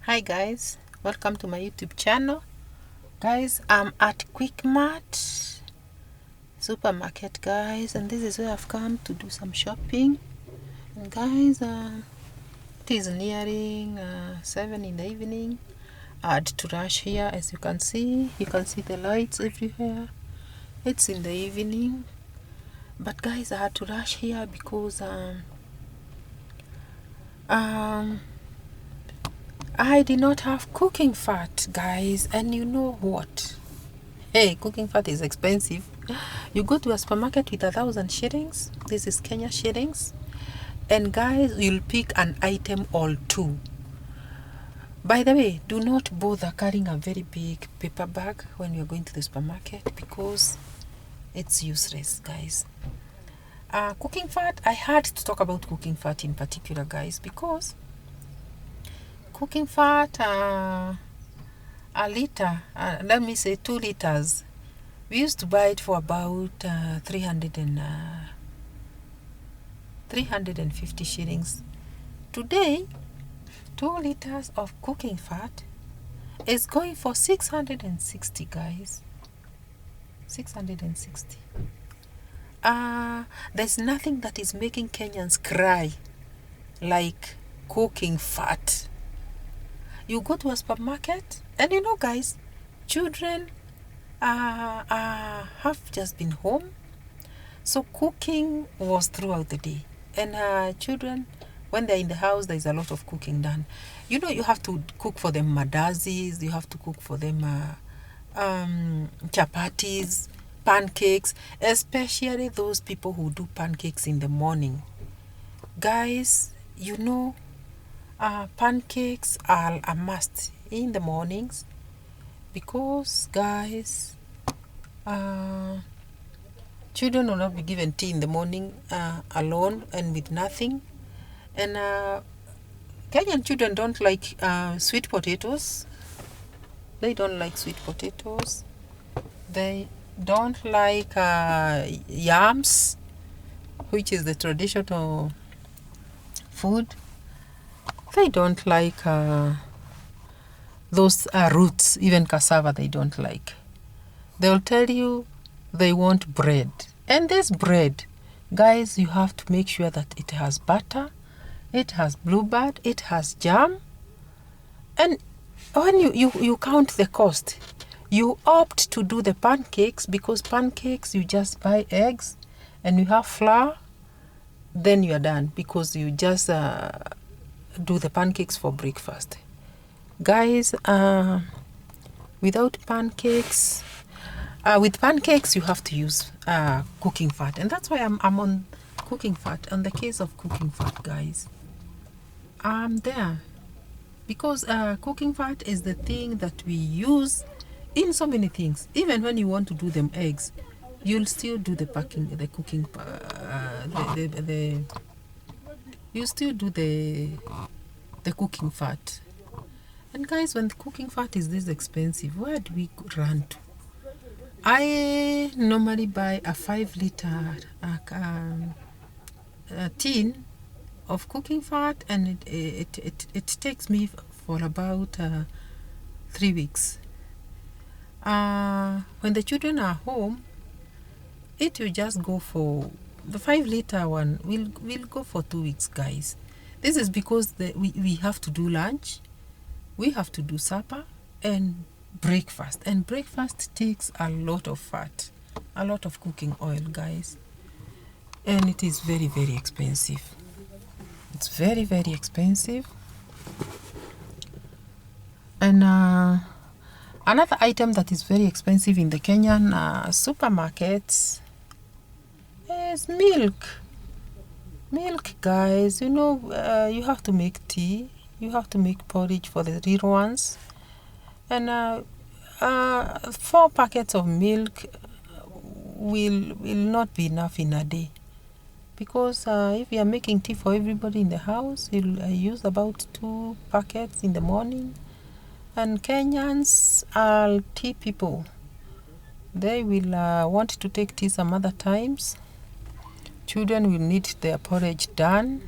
Hi guys, welcome to my YouTube channel. Guys, I'm at Quickmart supermarket, guys, and this is where I've come to do some shopping. And guys, it is nearing 7 in the evening. I had to rush here. As you can see the lights everywhere. It's in the evening, but guys, I had to rush here because I did not have cooking fat, guys, and you know what? Hey, cooking fat is expensive. You go to a supermarket with 1,000 shillings. This is Kenya shillings. And guys, you'll pick an item or two. By the way, do not bother carrying a very big paper bag when you're going to the supermarket because it's useless, guys. Cooking fat, I had to talk about cooking fat in particular, guys, because cooking fat, a liter, let me say 2 liters, we used to buy it for about 350 shillings. Today, 2 liters of cooking fat is going for 660, guys. 660. There's nothing that is making Kenyans cry like cooking fat. You go to a supermarket, and you know, guys, children have just been home, so cooking was throughout the day, and children, when they're in the house, there's a lot of cooking done. You know, you have to cook for them mandazis, you have to cook for them chapatis, pancakes, especially those people who do pancakes in the morning. Guys, you know, pancakes are a must in the mornings because, guys, children will not be given tea in the morning alone and with nothing. And Kenyan children don't like sweet potatoes. They don't like sweet potatoes. They don't like yams, which is the traditional food. They don't like those roots, even cassava they don't like. They'll tell you they want bread. And this bread, guys, you have to make sure that it has butter, it has bluebird, it has jam. And when you count the cost, you opt to do the pancakes because pancakes, you just buy eggs and you have flour, then you are done because you just do the pancakes for breakfast. Guys, without pancakes, with pancakes, you have to use cooking fat. And that's why I'm on cooking fat. On the case of cooking fat, guys, I'm there. Because cooking fat is the thing that we use in so many things. Even when you want to do them eggs, you'll still do the cooking, you still do the cooking fat. And guys, when the cooking fat is this expensive, where do we run to? I normally buy a 5-liter tin of cooking fat, and it takes me for about 3 weeks. When the children are home, it will just go for the 5-liter one. Will go for 2 weeks, guys. This is because we have to do lunch, we have to do supper, and breakfast. And breakfast takes a lot of fat, a lot of cooking oil, guys. And it is very, very expensive. It's very, very expensive. And another item that is very expensive in the Kenyan supermarkets is milk. Milk, guys, you know, you have to make tea, you have to make porridge for the little ones. And 4 packets of milk will not be enough in a day. Because if you are making tea for everybody in the house, you'll use about 2 packets in the morning. And Kenyans are tea people. They will want to take tea some other times. Children will need their porridge done.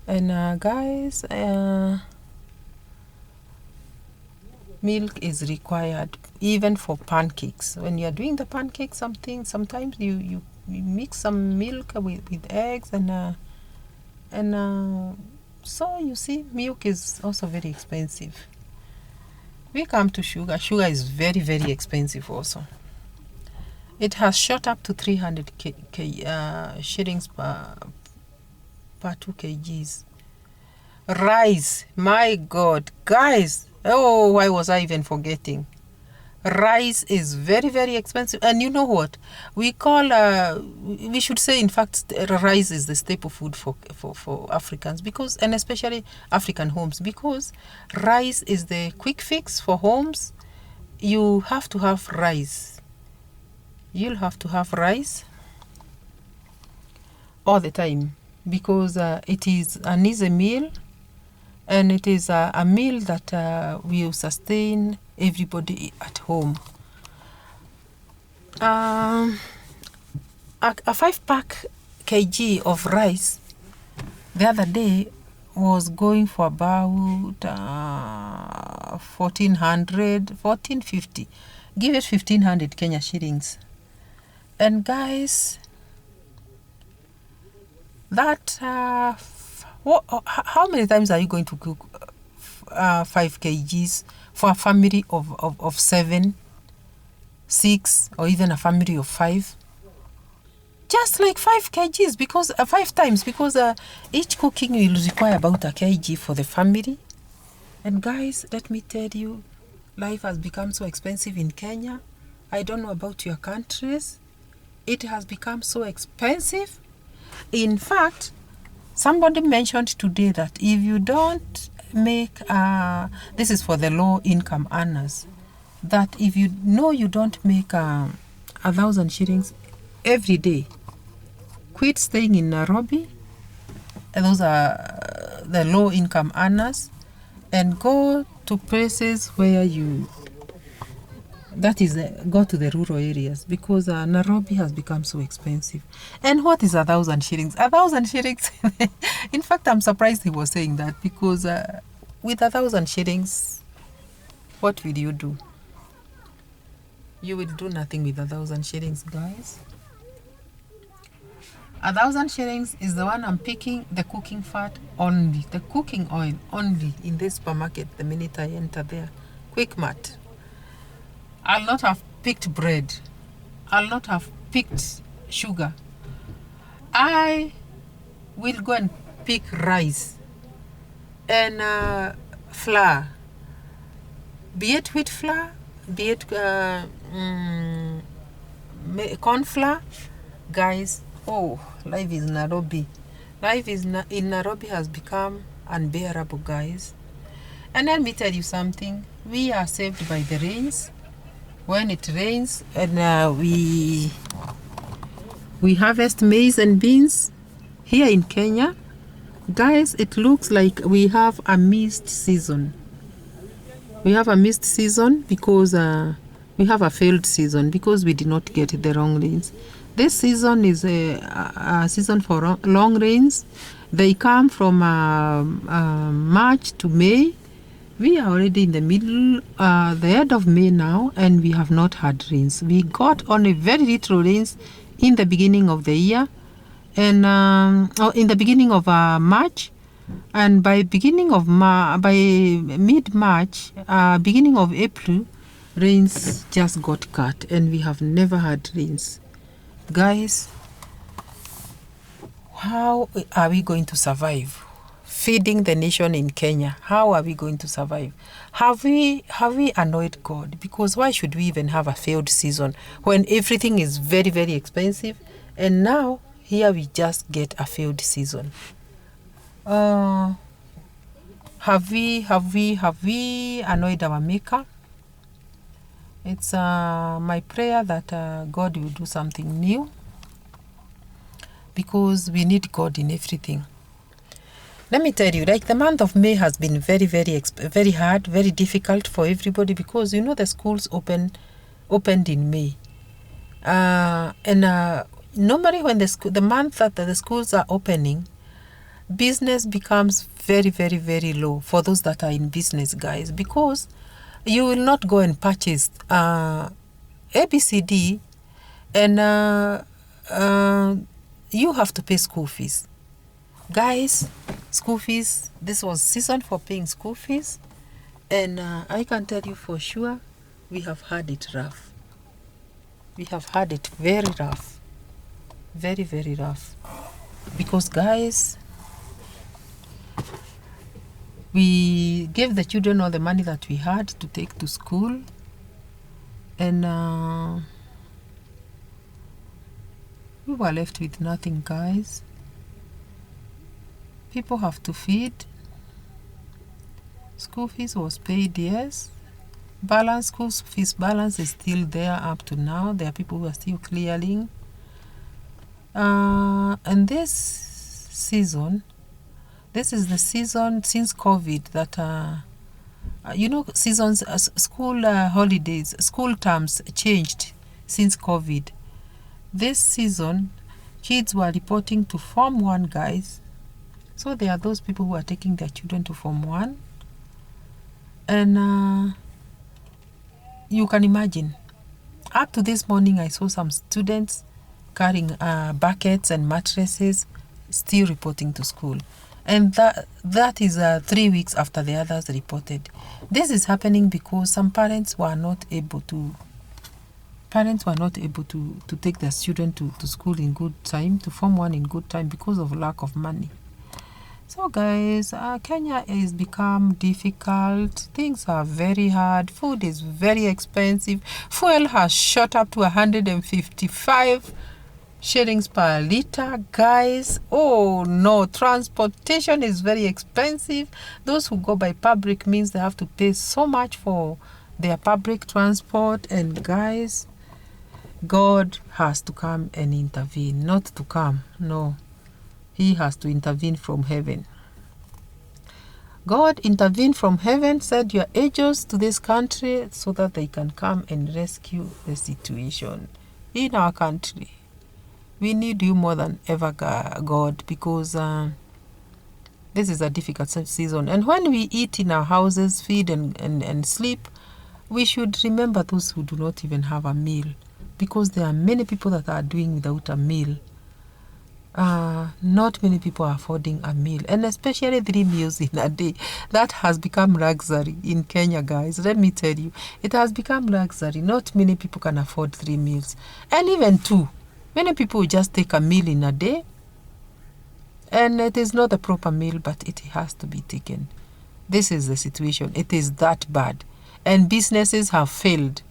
And guys, milk is required even for pancakes. When you're doing the pancakes, sometimes you mix some milk with eggs and so you see, milk is also very expensive. We come to sugar. Sugar is very, very expensive also. It has shot up to 300 shillings per 2 kgs. Rice, my God, guys, oh, why was I even forgetting? Rice is very, very expensive. And you know what? We should say, in fact, rice is the staple food for Africans, because, and especially African homes, because rice is the quick fix for homes. You have to have rice. You'll have to have rice all the time, because it is an easy meal, and it is a meal that will sustain everybody at home. A 5-pack kg of rice the other day was going for about 1450. Give it 1500 Kenya shillings. And guys, that how many times are you going to cook 5 kgs for a family of 7, 6, or even a family of 5? Just like 5 kgs, because 5 times, because each cooking will require about a kg for the family. And guys, let me tell you, life has become so expensive in Kenya. I don't know about your countries. It has become so expensive. In fact, somebody mentioned today that if you don't make, this is for the low income earners, that if you know you don't make 1,000 shillings every day, quit staying in Nairobi. And those are the low income earners, and go to places where you, that is, go to the rural areas, because Nairobi has become so expensive. And what is 1,000 shillings? 1,000 shillings, in fact, I'm surprised he was saying that, because with 1,000 shillings, what will you do? You will do nothing with 1,000 shillings, guys. 1,000 shillings is the one I'm picking, the cooking fat only, the cooking oil only in this supermarket the minute I enter there. Quick mat. I'll not have picked bread. I'll not have picked sugar. I will go and pick rice and flour. Be it wheat flour, be it corn flour. Guys, oh, life is Nairobi. Life is in Nairobi has become unbearable, guys. And let me tell you something. We are saved by the rains. When it rains, and we harvest maize and beans here in Kenya, guys, it looks like we have a missed season. We have a missed season because we have a failed season, because we did not get the long rains. This season is a season for long rains. They come from March to May. We are already in the middle, the end of May now, and we have not had rains. We got only very little rains in the beginning of the year, and in the beginning of March, and by mid-March, beginning of April, rains just got cut, and we have never had rains. Guys, how are we going to survive? Feeding the nation in Kenya, how are we going to survive? Have we annoyed God? Because why should we even have a failed season when everything is very, very expensive? And now here we just get a failed season. Have we annoyed our Maker? It's my prayer that God will do something new, because we need God in everything. Let me tell you, like, the month of May has been very, very, very hard, very difficult for everybody, because, you know, the schools opened in May. Normally when the month that the schools are opening, business becomes very, very, very low for those that are in business, guys, because You will not go and purchase ABCD and you have to pay school fees. Guys, school fees, this was season for paying school fees. And I can tell you for sure, we have had it rough. We have had it very rough. Very, very rough. Because guys, we gave the children all the money that we had to take to school. And we were left with nothing, guys. People have to feed. School fees was paid, yes. Balance, school fees balance is still there up to now. There are people who are still clearing. And this season, this is the season since COVID that, you know, seasons, school holidays, school terms changed since COVID. This season, kids were reporting to Form 1, guys. So there are those people who are taking their children to Form 1. And you can imagine, up to this morning, I saw some students carrying buckets and mattresses, still reporting to school. And that is 3 weeks after the others reported. This is happening because some parents were not able to take their children to school in good time, to Form 1 in good time, because of lack of money. So guys, Kenya has become difficult. Things are very hard. Food is very expensive. Fuel has shot up to 155 shillings per liter, guys. Oh no, transportation is very expensive. Those who go by public means they have to pay so much for their public transport. And guys, God has to come and intervene. Not to come, no. He has to intervene from heaven. God intervened from heaven, sent your angels to this country so that they can come and rescue the situation in our country. We need you more than ever, God, because this is a difficult season. And when we eat in our houses, feed and sleep, we should remember those who do not even have a meal, because there are many people that are doing without a meal. Not many people are affording a meal, and especially 3 meals in a day. That has become luxury in Kenya, guys. Let me tell you, it has become luxury. Not many people can afford 3 meals, and even 2. Many people just take a meal in a day, and it is not a proper meal, but it has to be taken. This is the situation. It is that bad, and businesses have failed.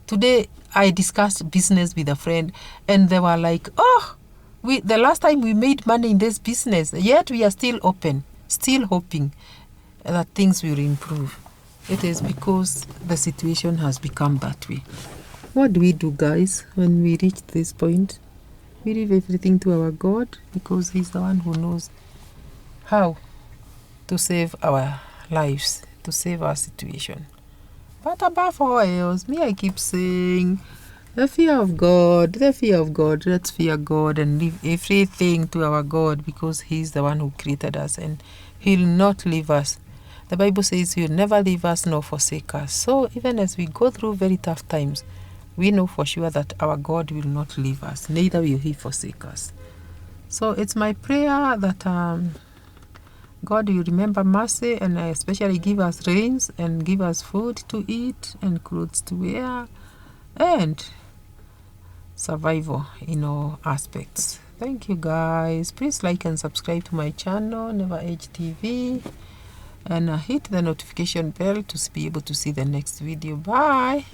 Today, I discussed business with a friend, and they were like, oh, the last time we made money in this business, yet we are still open, still hoping that things will improve. It is because the situation has become that way. What do we do, guys, when we reach this point? We leave everything to our God, because He's the one who knows how to save our lives, to save our situation. But above all else, I keep saying, the fear of God, the fear of God. Let's fear God and leave everything to our God, because He's the one who created us and He'll not leave us. The Bible says He'll never leave us nor forsake us. So even as we go through very tough times, we know for sure that our God will not leave us, neither will He forsake us. So it's my prayer that God will remember mercy and especially give us rains and give us food to eat and clothes to wear and survival in all aspects. Thank you, guys. Please like and subscribe to my channel, Never Age TV, and hit the notification bell to be able to see the next video. Bye.